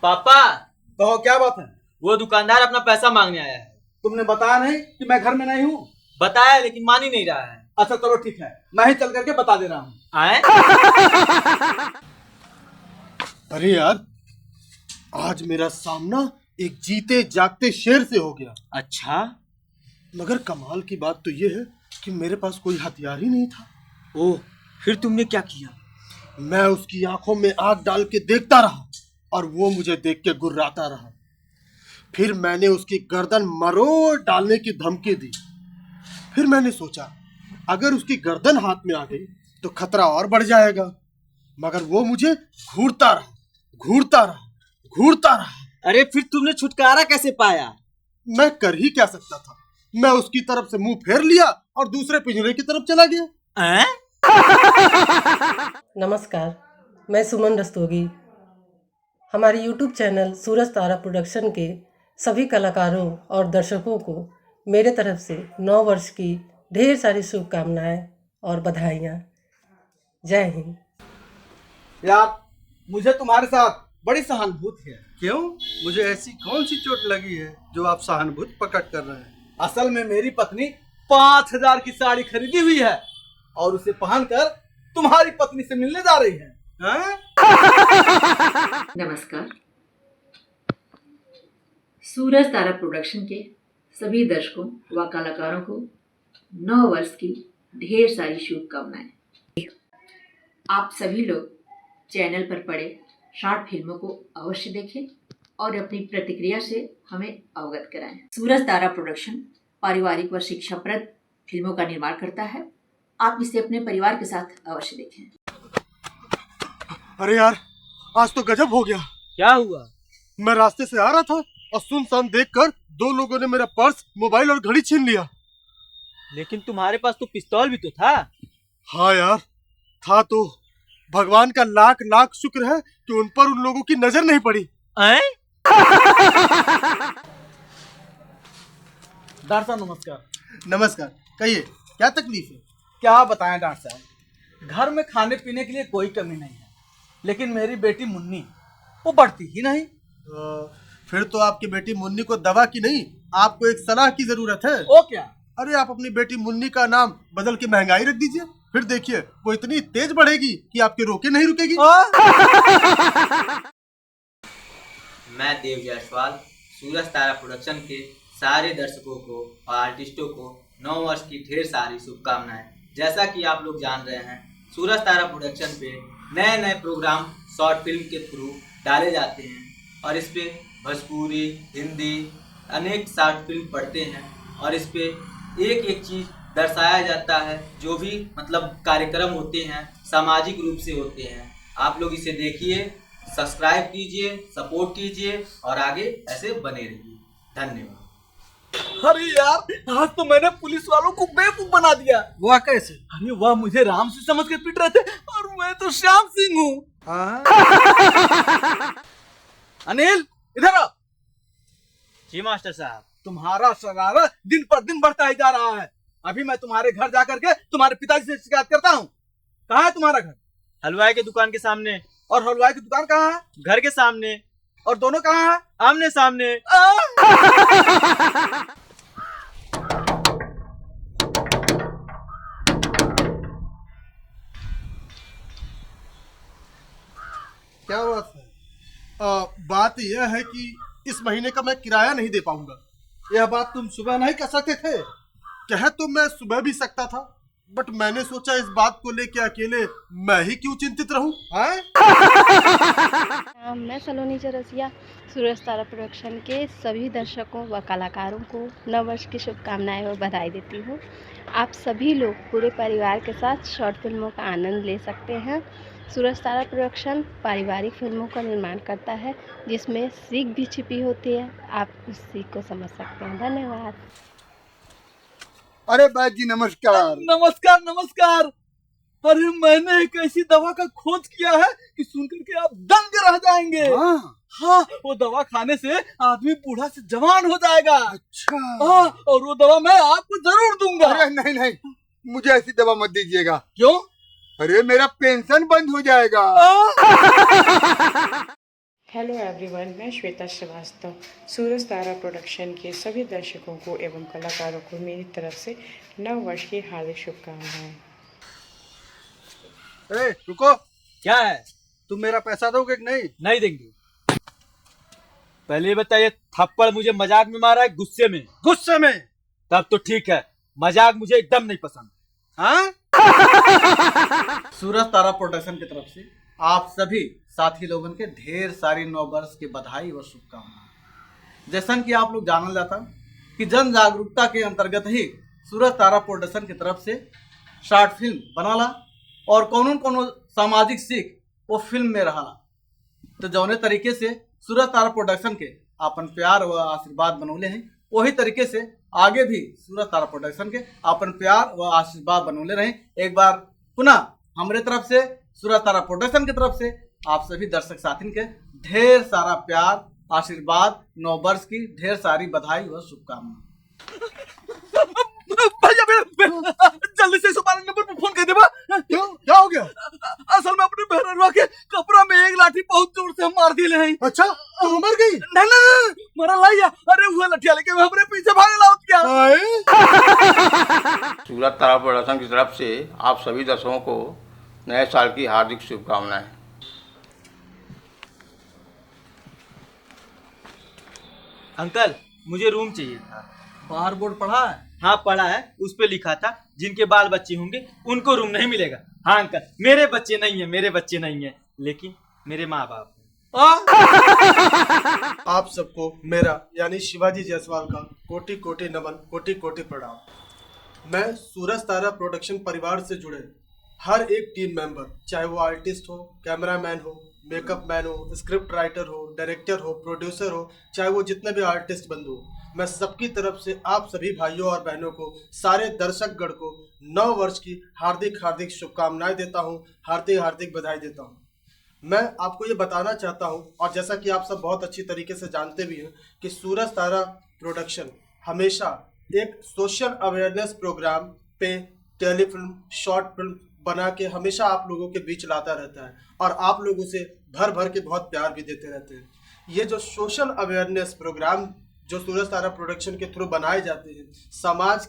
पापा, कहो क्या बात है। वो दुकानदार अपना पैसा मांगने आया है। तुमने बताया नहीं कि मैं घर में नहीं हूँ। बताया लेकिन मान ही नहीं रहा है। अच्छा चलो ठीक है, मैं ही चल करके बता दे रहा हूँ। आए? अरे यार, आज मेरा सामना एक जीते जागते शेर से हो गया। अच्छा, मगर कमाल की बात तो ये है कि मेरे पास कोई हथियार ही नहीं था। ओह, फिर तुमने क्या किया? मैं उसकी आंखों में आग डाल के देखता रहा और वो मुझे देख के गुर्राता रहा। फिर मैंने उसकी गर्दन मरोड़ डालने की धमकी दी। फिर मैंने सोचा अगर उसकी गर्दन हाथ में आ गई तो खतरा और बढ़ जाएगा। मगर वो मुझे घूरता रहा, घूरता रहा, घूरता रहा। अरे फिर तुमने छुटकारा कैसे पाया? मैं कर ही क्या सकता था। मैं उसकी तरफ से मुंह फेर लिया और दूसरे पिंजरे की तरफ चला गया। हैं? नमस्कार, मैं सुमन रस्तोगी। हमारे YouTube चैनल सूरज तारा प्रोडक्शन के सभी कलाकारों और दर्शकों को मेरे तरफ से 9 वर्ष की ढेर सारी शुभकामनाएं और बधाइयाँ। जय हिंद। यार, मुझे तुम्हारे साथ बड़ी सहानुभूति है। क्यों? मुझे ऐसी कौन सी चोट लगी है जो आप सहानुभूति प्रकट कर रहे हैं? असल में मेरी पत्नी 5,000 की साड़ी खरीदी हुई है और उसे पहनकर तुम्हारी पत्नी से मिलने जा रही है। नमस्कार। सूरज तारा प्रोडक्शन के सभी दर्शकों व कलाकारों को 9 वर्ष की ढेर सारी शुभकामनाएं। आप सभी लोग चैनल पर पड़े शॉर्ट फिल्मों को अवश्य देखें और अपनी प्रतिक्रिया से हमें अवगत कराएं। सूरज तारा प्रोडक्शन पारिवारिक व शिक्षाप्रद फिल्मों का निर्माण करता है। आप इसे अपने परिवार के साथ अवश्य देखें। अरे यार, आज तो गजब हो गया। क्या हुआ? मैं रास्ते से आ रहा था और सुनसान देखकर 2 लोगों ने मेरा पर्स, मोबाइल और घड़ी छीन लिया। लेकिन तुम्हारे पास तो पिस्तौल भी तो था। हाँ यार, था तो। भगवान का लाख लाख शुक्र है कि उन पर उन लोगों की नजर नहीं पड़ी। हैं? डॉक्टर साहब नमस्कार। नमस्कार, कहिए क्या तकलीफ है? क्या बताएं डॉक्टर साहब, घर में खाने पीने के लिए कोई कमी नहीं है, लेकिन मेरी बेटी मुन्नी वो बढ़ती ही नहीं। फिर तो आपकी बेटी मुन्नी को दवा की नहीं, आपको एक सलाह की जरूरत है। ओ क्या? अरे आप अपनी बेटी मुन्नी का नाम बदल के महंगाई रख दीजिए, फिर देखिए वो इतनी तेज बढ़ेगी कि आपके रोके नहीं रुकेगी। मैं देव जायसवाल सूरज तारा प्रोडक्शन के सारे दर्शकों को और आर्टिस्टों को 9 वर्ष की ढेर सारी शुभकामनाएं। जैसा कि आप लोग जान रहे हैं, सूरज तारा प्रोडक्शन पे नए नए प्रोग्राम शॉर्ट फिल्म के थ्रू डाले जाते हैं और इस पे भोजपुरी, हिंदी अनेक शॉर्ट फिल्म पढ़ते हैं और इस पे एक एक चीज़ दर्शाया जाता है। जो भी मतलब कार्यक्रम होते हैं सामाजिक रूप से होते हैं। आप लोग इसे देखिए, सब्सक्राइब कीजिए, सपोर्ट कीजिए और आगे ऐसे बने रहिए। धन्यवाद। अरे यार, आज तो मैंने पुलिस वालों को बेवकूफ बना दिया। वह कैसे? अरे वह मुझे राम से समझ के पीट रहे थे और मैं तो श्याम सिंह हूँ। अनिल, इधर आओ। जी मास्टर साहब। तुम्हारा शरारत दिन पर दिन बढ़ता ही जा रहा है। अभी मैं तुम्हारे घर जा करके तुम्हारे पिताजी से शिकायत करता हूँ। कहाँ है तुम्हारा घर? हलवाई के दुकान के सामने। और हलवाई की दुकान कहाँ है? घर के सामने। और दोनों कहाँ है? आमने सामने। क्या बात है? बात यह है कि इस महीने का मैं किराया नहीं दे पाऊंगा। यह बात तुम सुबह नहीं कर सकते थे? कह तो मैं सुबह भी सकता था, बट मैंने सोचा इस बात को लेके अकेले मैं ही क्यों चिंतित रहूं। मैं सलोनी चौरसिया सूरज तारा प्रोडक्शन के सभी दर्शकों व कलाकारों को 9 वर्ष की शुभकामनाएं और बधाई देती हूँ। आप सभी लोग पूरे परिवार के साथ शॉर्ट फिल्मों का आनंद ले सकते हैं। सूरज तारा प्रोडक्शन पारिवारिक फिल्मों का निर्माण करता है जिसमें सीख भी छिपी होती है। आप उस सीख को समझ सकते हैं। धन्यवाद। अरे बैद जी नमस्कार। नमस्कार नमस्कार। अरे मैंने एक ऐसी दवा का खोज किया है कि सुनकर के आप दंग रह जाएंगे। हाँ, वो दवा खाने से आदमी बूढ़ा से जवान हो जाएगा। अच्छा। हाँ, और वो दवा मैं आपको जरूर दूंगा। अरे नहीं नहीं, मुझे ऐसी दवा मत दीजिएगा। क्यों? अरे मेरा पेंशन बंद हो जाएगा। हेलो एवरीवन, मैं श्वेता श्रीवास्तव सूरज तारा प्रोडक्शन के सभी दर्शकों को एवं कलाकारों को मेरी तरफ से नव वर्ष की हार्दिक शुभकामनाएं। रुको, क्या है? तुम मेरा पैसा दोगे कि नहीं? नहीं देंगे। पहले बताइए, थप्पड़ मुझे मजाक में मारा है गुस्से में? गुस्से में। तब तो ठीक है, मजाक मुझे एकदम नहीं पसंद। हाँ? सूरज तारा प्रोडक्शन की तरफ से आप सभी साथी लोगों के ढेर सारी नव वर्ष की बधाई और शुभकामनाएं। जैसा कि आप लोग जानल जाता कि जन जागरूकता के अंतर्गत ही सूरज तारा प्रोडक्शन की तरफ से शॉर्ट फिल्म बनाला और कोनो सामाजिक सीख वो फिल्म में रहा। तो जौने तरीके से सूरज तारा प्रोडक्शन के अपन प्यार व आशीर्वाद बनौले हैं, वही तरीके से आगे भी सूरज तारा प्रोडक्शन के अपन प्यार व आशीर्वाद बनौले रहें। एक बार पुनः हमारे तरफ से सूरज तारा प्रोडक्शन की तरफ से आप सभी दर्शक साथी के ढेर सारा प्यार, आशीर्वाद, नव वर्ष की ढेर सारी बधाई व शुभकामनाएं। भैया जल्दी से 112 नंबर पर फोन कर दे बा। क्यों, क्या हो गया? असल में अपने बहरवा के कपड़ा में एक लाठी बहुत जोर से हम मार दिए हैं। अच्छा, तो मर गई? नहीं मरा लाइया। अरे वो लठिया लेके हमरे पीछे भागे लाउत क्या? सूरज तारा प्रोडक्शन की तरफ से आप सभी दर्शकों को नए साल की हार्दिक शुभकामनाएं। अंकल, मुझे रूम चाहिए था। बाहर बोर्ड पढ़ा है? हाँ पढ़ा है, उस पे लिखा था जिनके बाल बच्चे होंगे उनको रूम नहीं मिलेगा। हाँ अंकल, मेरे बच्चे नहीं है, लेकिन मेरे माँ बाप आप सबको मेरा यानी शिवाजी जायसवाल का कोटि कोटि नमन, कोटि कोटि प्रणाम। मैं सूरज तारा प्रोडक्शन परिवार से जुड़े हर एक टीम मेंबर, चाहे वो आर्टिस्ट हो, कैमरामैन हो, मेकअप मैन हो, स्क्रिप्ट राइटर हो, डायरेक्टर हो, प्रोड्यूसर हो, चाहे वो जितने भी आर्टिस्ट बंधु हो, मैं सबकी तरफ से आप सभी भाइयों और बहनों को, सारे दर्शकगण को नव वर्ष की हार्दिक हार्दिक शुभकामनाएं देता हूं, हार्दिक हार्दिक बधाई देता हूं। मैं आपको ये बताना चाहता हूं, और जैसा कि आप सब बहुत अच्छी तरीके से जानते भी हैं कि सूरज तारा प्रोडक्शन हमेशा एक सोशल अवेयरनेस प्रोग्राम पे टेलीफिल्म, शॉर्ट फिल्म बना के हमेशा आप लोगों के बीच लाता रहता है और आप लोगों से भर भर के बहुत प्यार भी देते रहते हैं। ये जो सोशल अवेयरनेस प्रोग्राम जो सूरज तारा प्रोडक्शन के थ्रू बनाए जाते हैं, समाज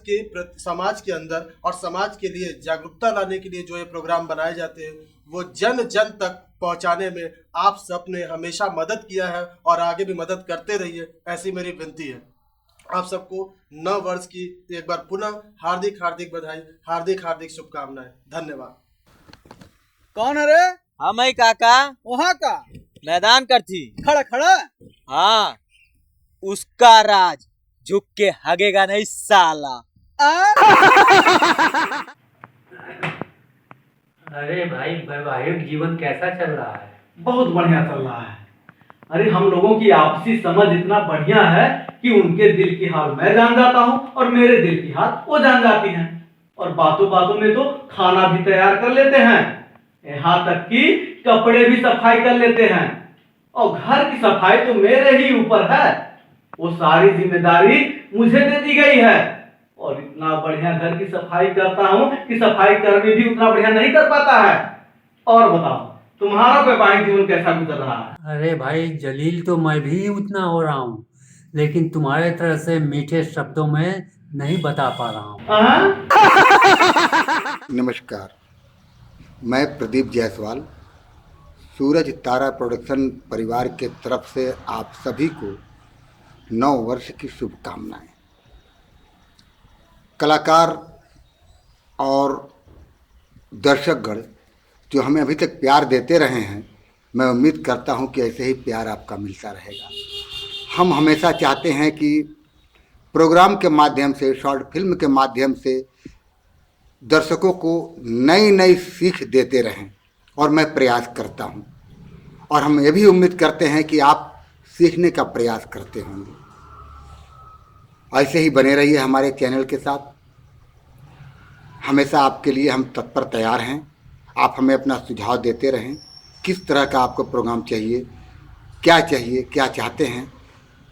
के अंदर और समाज के लिए जागरूकता लाने के लिए जो ये प्रोग्राम बनाए जाते हैं, वो जन जन तक पहुंचाने में आप सब ने हमेशा मदद किया है और आगे भी मदद करते रहिए, ऐसी मेरी विनती है। आप सबको नव वर्ष की एक बार पुनः हार्दिक हार्दिक बधाई, हार्दिक हार्दिक शुभकामनाएं। धन्यवाद। कौन है रे? हम ही काका, वहाँ का मैदान कर थी खड़ा खड़ा। हाँ, उसका राज झुक के हगेगा नहीं साला। अरे भाई, वैवाहिक जीवन कैसा चल रहा है? बहुत बढ़िया चल रहा है। अरे हम लोगों की आपसी समझ इतना बढ़िया है कि उनके दिल की हाल मैं जान जाता हूँ और मेरे दिल की हाल वो जान जाती हैं, और बातों बातों में तो खाना भी तैयार कर लेते हैं, यहाँ तक कि कपड़े भी सफाई कर लेते हैं, और घर की सफाई तो मेरे ही ऊपर है। वो सारी जिम्मेदारी मुझे दे दी गई है, और इतना बढ़िया घर की सफाई करता हूँ कि सफाई कर्मी भी उतना बढ़िया नहीं कर पाता है। और बताओ, तुम्हारा वैवाहिक जीवन कैसा गुजर रहा है? अरे भाई जलील, तो मैं भी उतना हो रहा हूँ, लेकिन तुम्हारे तरह से मीठे शब्दों में नहीं बता पा रहा हूँ। नमस्कार, मैं प्रदीप जायसवाल सूरज तारा प्रोडक्शन परिवार के तरफ से आप सभी को नव वर्ष की शुभकामनाएं। कलाकार और दर्शकगण जो हमें अभी तक प्यार देते रहे हैं, मैं उम्मीद करता हूं कि ऐसे ही प्यार आपका मिलता रहेगा। हम हमेशा चाहते हैं कि प्रोग्राम के माध्यम से, शॉर्ट फिल्म के माध्यम से दर्शकों को नई नई सीख देते रहें, और मैं प्रयास करता हूं, और हम ये भी उम्मीद करते हैं कि आप सीखने का प्रयास करते होंगे। ऐसे ही बने रहिए हमारे चैनल के साथ। हमेशा आपके लिए हम तत्पर तैयार हैं। आप हमें अपना सुझाव देते रहें, किस तरह का आपको प्रोग्राम चाहिए, क्या चाहते हैं,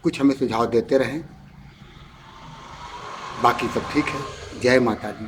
कुछ हमें सुझाव देते रहें। बाकी सब ठीक है। जय माता दी।